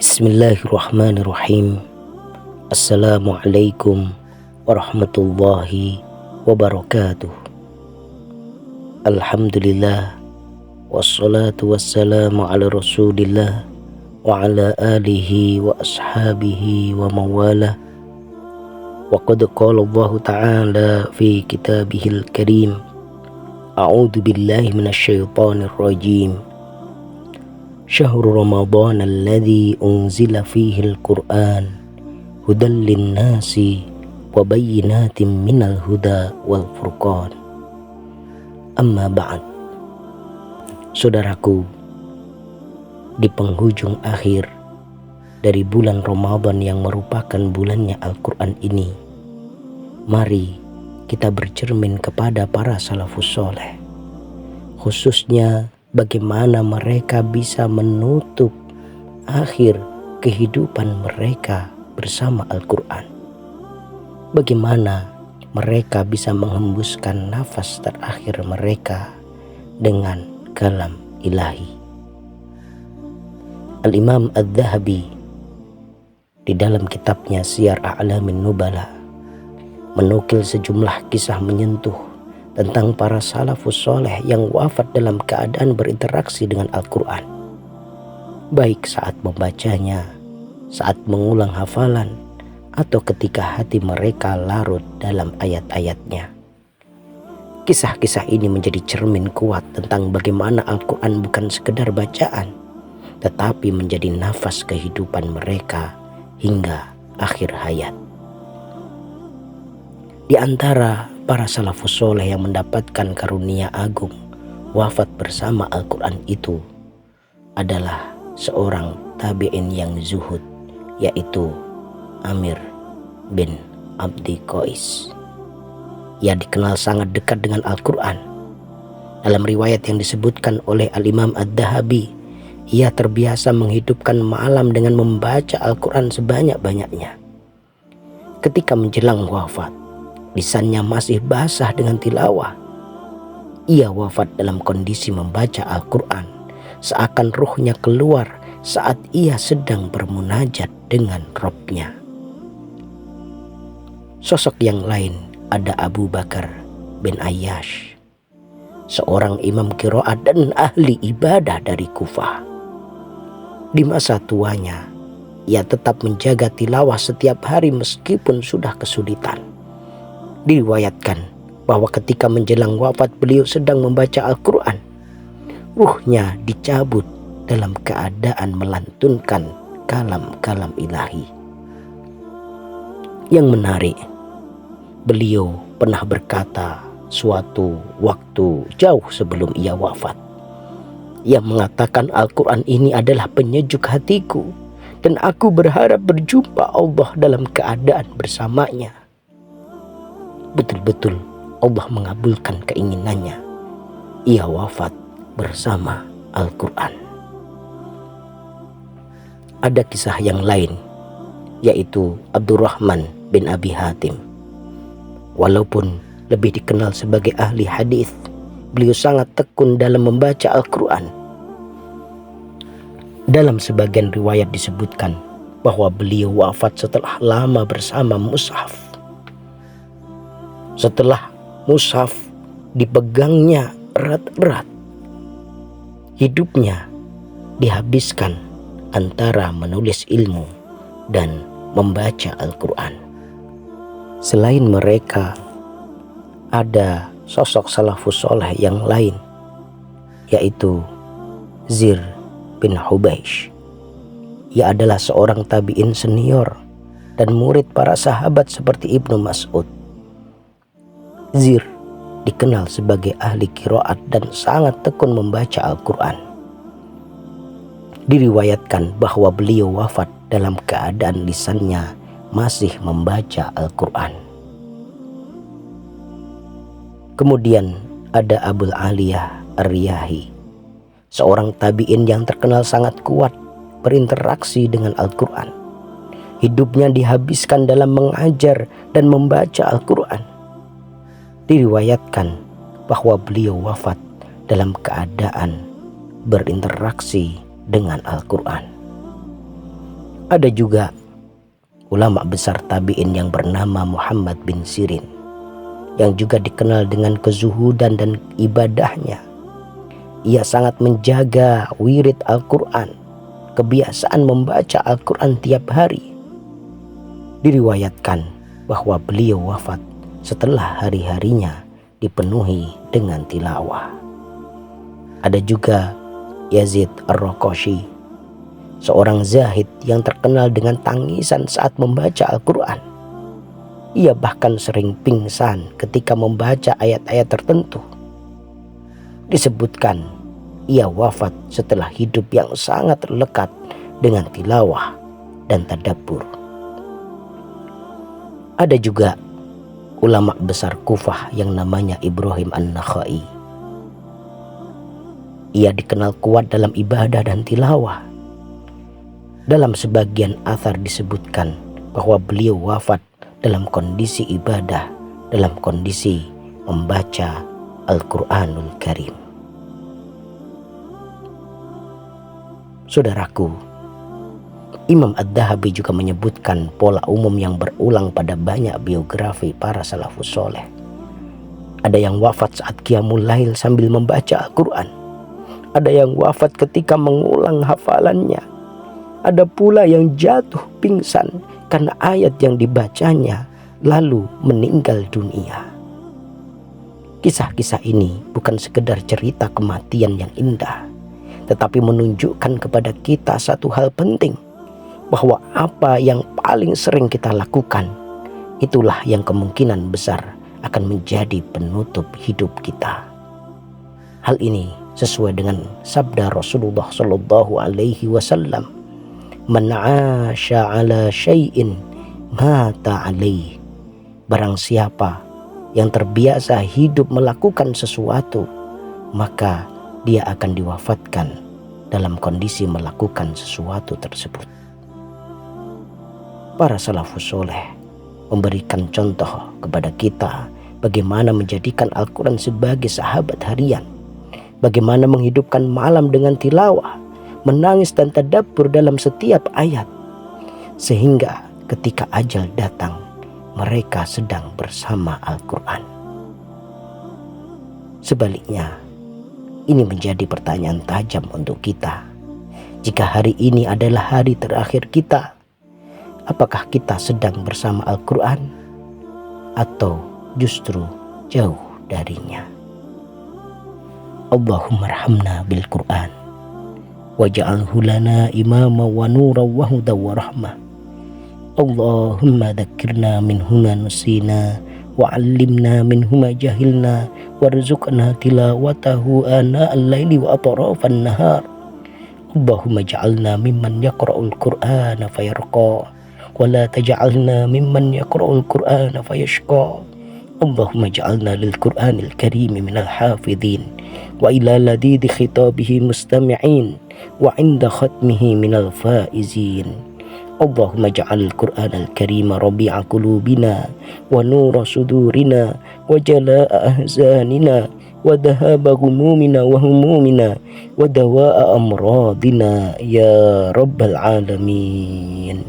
Bismillahirrahmanirrahim. Assalamualaikum warahmatullahi wabarakatuh. Alhamdulillah, wassalatu wassalamu ala rasulillah wa ala alihi wa ashabihi wa mawala. Wa qad qala Allah ta'ala fi kitabihil karim, a'udzu billahi minasyaitonir rajim. Syahrul Ramadan alladzi unzila fihil Qur'an hudan linnasi wa bayyinatin minal huda wal furqan. Amma ba'd. Saudaraku, di penghujung akhir dari bulan Ramadan yang merupakan bulannya Al-Quran ini, mari kita bercermin kepada para salafus soleh, khususnya bagaimana mereka bisa menutup akhir kehidupan mereka bersama Al-Quran. Bagaimana mereka bisa menghembuskan nafas terakhir mereka dengan kalam ilahi. Al-Imam Adz-Dzahabi di dalam kitabnya Siyar A'lamin Nubala menukil sejumlah kisah menyentuh tentang para salafus soleh yang wafat dalam keadaan berinteraksi dengan Al-Quran, baik saat membacanya, saat mengulang hafalan, atau ketika hati mereka larut dalam ayat-ayatnya. Kisah-kisah ini menjadi cermin kuat tentang bagaimana Al-Quran bukan sekedar bacaan, tetapi menjadi nafas kehidupan mereka hingga akhir hayat. Di antara para salafus soleh yang mendapatkan karunia agung wafat bersama Al-Quran itu adalah seorang tabi'in yang zuhud, yaitu Amir bin Abdi Qais. Ia dikenal sangat dekat dengan Al-Quran. Dalam riwayat yang disebutkan oleh Al-Imam Adz-Dzahabi, ia terbiasa menghidupkan malam dengan membaca Al-Quran sebanyak-banyaknya. Ketika menjelang wafat, lisannya masih basah dengan tilawah. Ia wafat dalam kondisi membaca Al-Quran, seakan ruhnya keluar saat ia sedang bermunajat dengan Rabb-nya. Sosok yang lain ada Abu Bakar bin Ayyash, seorang imam qiraat dan ahli ibadah dari Kufah. Di masa tuanya, ia tetap menjaga tilawah setiap hari meskipun sudah kesulitan. Diriwayatkan bahwa ketika menjelang wafat beliau sedang membaca Al-Quran, ruhnya dicabut dalam keadaan melantunkan kalam-kalam ilahi. Yang menarik, beliau pernah berkata suatu waktu jauh sebelum ia wafat. Ia mengatakan Al-Quran ini adalah penyejuk hatiku dan aku berharap berjumpa Allah dalam keadaan bersamanya. Betul-betul Allah mengabulkan keinginannya. Ia wafat bersama Al-Quran. Ada kisah yang lain, yaitu Abdurrahman bin Abi Hatim. Walaupun lebih dikenal sebagai ahli hadis, beliau sangat tekun dalam membaca Al-Quran. Dalam sebagian riwayat disebutkan bahwa beliau wafat setelah lama bersama mushaf. Setelah mushaf dipegangnya erat-erat, hidupnya dihabiskan antara menulis ilmu dan membaca Al-Quran. Selain mereka, ada sosok salafus soleh yang lain, yaitu Zir bin Hubeish. Ia adalah seorang tabi'in senior dan murid para sahabat seperti Ibnu Mas'ud. Zir dikenal sebagai ahli qiraat dan sangat tekun membaca Al-Quran. Diriwayatkan bahwa beliau wafat dalam keadaan lisannya masih membaca Al-Quran. Kemudian ada Abul Aliyah Ar-Riyahi, seorang tabi'in yang terkenal sangat kuat berinteraksi dengan Al-Quran. Hidupnya dihabiskan dalam mengajar dan membaca Al-Quran. Diriwayatkan bahwa beliau wafat dalam keadaan berinteraksi dengan Al-Quran. Ada juga ulama besar tabi'in yang bernama Muhammad bin Sirin, yang juga dikenal dengan kezuhudan dan ibadahnya. Ia sangat menjaga wirid Al-Quran, kebiasaan membaca Al-Quran tiap hari. Diriwayatkan bahwa beliau wafat setelah hari-harinya dipenuhi dengan tilawah. Ada juga Yazid Ar-Raqashi, seorang zahid yang terkenal dengan tangisan saat membaca Al-Quran. Ia bahkan sering pingsan ketika membaca ayat-ayat tertentu. Disebutkan ia wafat setelah hidup yang sangat lekat dengan tilawah dan tadabbur. Ada juga ulama besar Kufah yang namanya Ibrahim An-Nakhai. Ia dikenal kuat dalam ibadah dan tilawah. Dalam sebagian athar disebutkan bahwa beliau wafat dalam kondisi ibadah, dalam kondisi membaca Al-Quranul Karim. Saudaraku, Imam Ad-Dhahabi juga menyebutkan pola umum yang berulang pada banyak biografi para salafus soleh. Ada yang wafat saat qiyamul lail sambil membaca Al-Quran. Ada yang wafat ketika mengulang hafalannya. Ada pula yang jatuh pingsan karena ayat yang dibacanya lalu meninggal dunia. Kisah-kisah ini bukan sekedar cerita kematian yang indah, tetapi menunjukkan kepada kita satu hal penting, bahwa apa yang paling sering kita lakukan, itulah yang kemungkinan besar akan menjadi penutup hidup kita. Hal ini sesuai dengan sabda Rasulullah Shallallahu Alaihi Wasallam, "Man 'asha 'ala syai'in mata 'alaih." Barang siapa yang terbiasa hidup melakukan sesuatu, maka dia akan diwafatkan dalam kondisi melakukan sesuatu tersebut. Para salafus soleh memberikan contoh kepada kita bagaimana menjadikan Al-Quran sebagai sahabat harian, bagaimana menghidupkan malam dengan tilawah, menangis dan tadabbur dalam setiap ayat, sehingga ketika ajal datang mereka sedang bersama Al-Quran. Sebaliknya, ini menjadi pertanyaan tajam untuk kita. Jika hari ini adalah hari terakhir kita, apakah kita sedang bersama Al-Quran atau justru jauh darinya? Allahumma arhamna bil Quran waj'alhu lana imama wa nura wa huda wa rahmah. Allahumma dhakkirna minhu ma nusina wa 'allimna minhu ma jahilna warzuqna tilawatahu ana al-laili wa atrafan nahar. Allahumma ja'alna mimman yaqra'ul Qur'ana fayarqa wa la taj'alna mimman yaqra'ul Qur'ana fayashqa. Allahumma ja'alna lil Qur'anil Karim minal hafidhin wa ila ladidi khitabihi mustami'in wa 'inda khatmihi minal faizin. Allahumma ja'al al-Qur'an al-Karim rabi'a qulubina wa nura sudurina wa jala'a ahzanina wa dhahaba ghumumina wa humumina wa dawa'a amradina ya rabbal alamin.